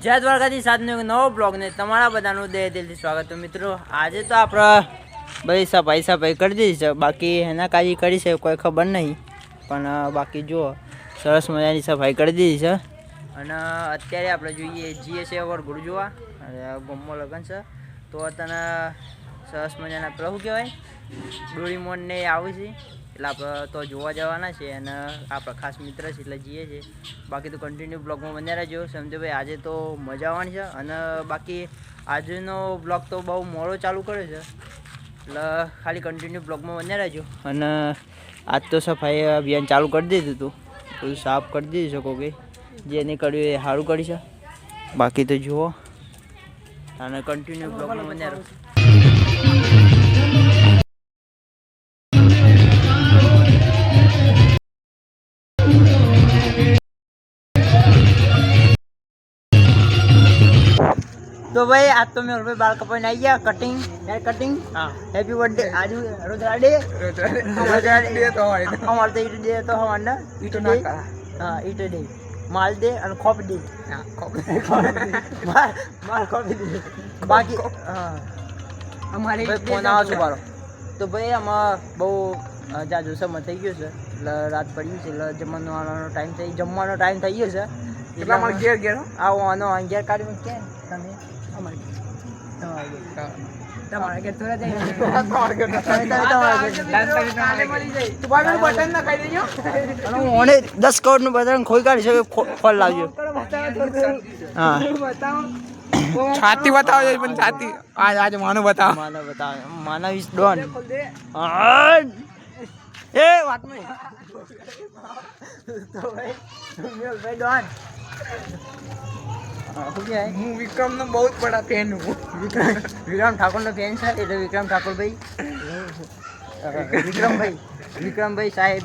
જય દ્વારકાથી સાથનો એક નવો બ્લોગ ને તમારા બધાનું દિલથી સ્વાગત. તો મિત્રો આજે તો આપણે બધી સફાઈ કરી દીધી છે, બાકી એના કાજી કરી છે કોઈ ખબર નહીં, પણ બાકી જુઓ સરસ મજાની સફાઈ કરી દીધી છે. અને અત્યારે આપણે જઈએ છીએ વરઘોડું જોવા, અને ગોમમાં લગ્ન છે તો તને સરસ મજાના પેલા શું કહેવાય ડોરીમોન ને આવે છે, એટલે આપણે તો જોવા જવાના છે અને આપણા ખાસ મિત્ર છે એટલે જઈએ છીએ. બાકી તો કન્ટિન્યુ બ્લોગમાં બન્યા રહેજો. સમજો ભાઈ આજે તો મજા આવવાની છે, અને બાકી આજનો બ્લોગ તો બહુ મોડો ચાલુ કર્યો છે, એટલે ખાલી કન્ટિન્યુ બ્લોગમાં બન્યા રહેજો. અને આજ તો સફાઈ અભિયાન ચાલુ કરી દીધું હતું, બધું સાફ કરી દીધું શકો કે જે નહીં કર્યું એ સારું કરી છે. બાકી તો જુઓ અને કન્ટિન્યુ બ્લોગમાં બન્યા રહો. तो भाई आज तो मेरे बाल कपड़े नहीं गया कटिंग हेयर कटिंग. हाँ हैप्पी बर्थडे आज रोजराडे तो हमारे तो ईट डे तो हमारे ईट डे. हाँ ईट डे माल डे और खोप डे. माल खोप डे बाकी हाँ हमारे फोन आवा सुबारो. તો ભાઈ આમાં બહુ જાજુ સમય થઈ ગયો છે, એટલે રાત પડી છે, એટલે જમવાનો ટાઈમ થઈ ગયો છે. એટલે અમારે ઘેર આવો આનો ઘેર કાઢી કે તમે તમારા ઘેર થોડા જાય બટન ના ખાઈ દેજો. 10 કરોડ નું બટન ખોઈ કાઢી શકે, ખોલ લાવજો. હા છાતી બતાવો પણ છાતી આજ માનો બતાવો. માનવ ઇઝ ડોન. એ વાત માં તો ભાઈ ડોન હું વિક્રમ નો બહુ બડા ફેન હું. વિક્રમ ઠાકોર નો ફેન છે, એટલે વિક્રમ ઠાકોર ભાઈ વિક્રમભાઈ સાહેબ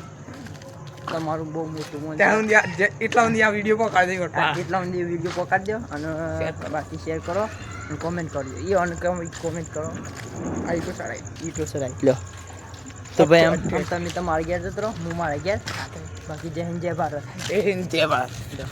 તમારું બહુ મોટું મોન છે. એટલા સુધી આ વિડીયો પકડી દે, એટલા સુધી વિડીયો પકડી દો અને બાકી શેર કરો અને કોમેન્ટ કરજો. એ અને કોમેન્ટ કરો. આ તો સરાય ઈ તો સરાય લો. તો ભાઈ આમ તમે તમારા ઘેર જતો રહો, હું મારા ઘેર. બાકી જય હિન્દ જય ભારત. જય હિન્દ જય ભારત.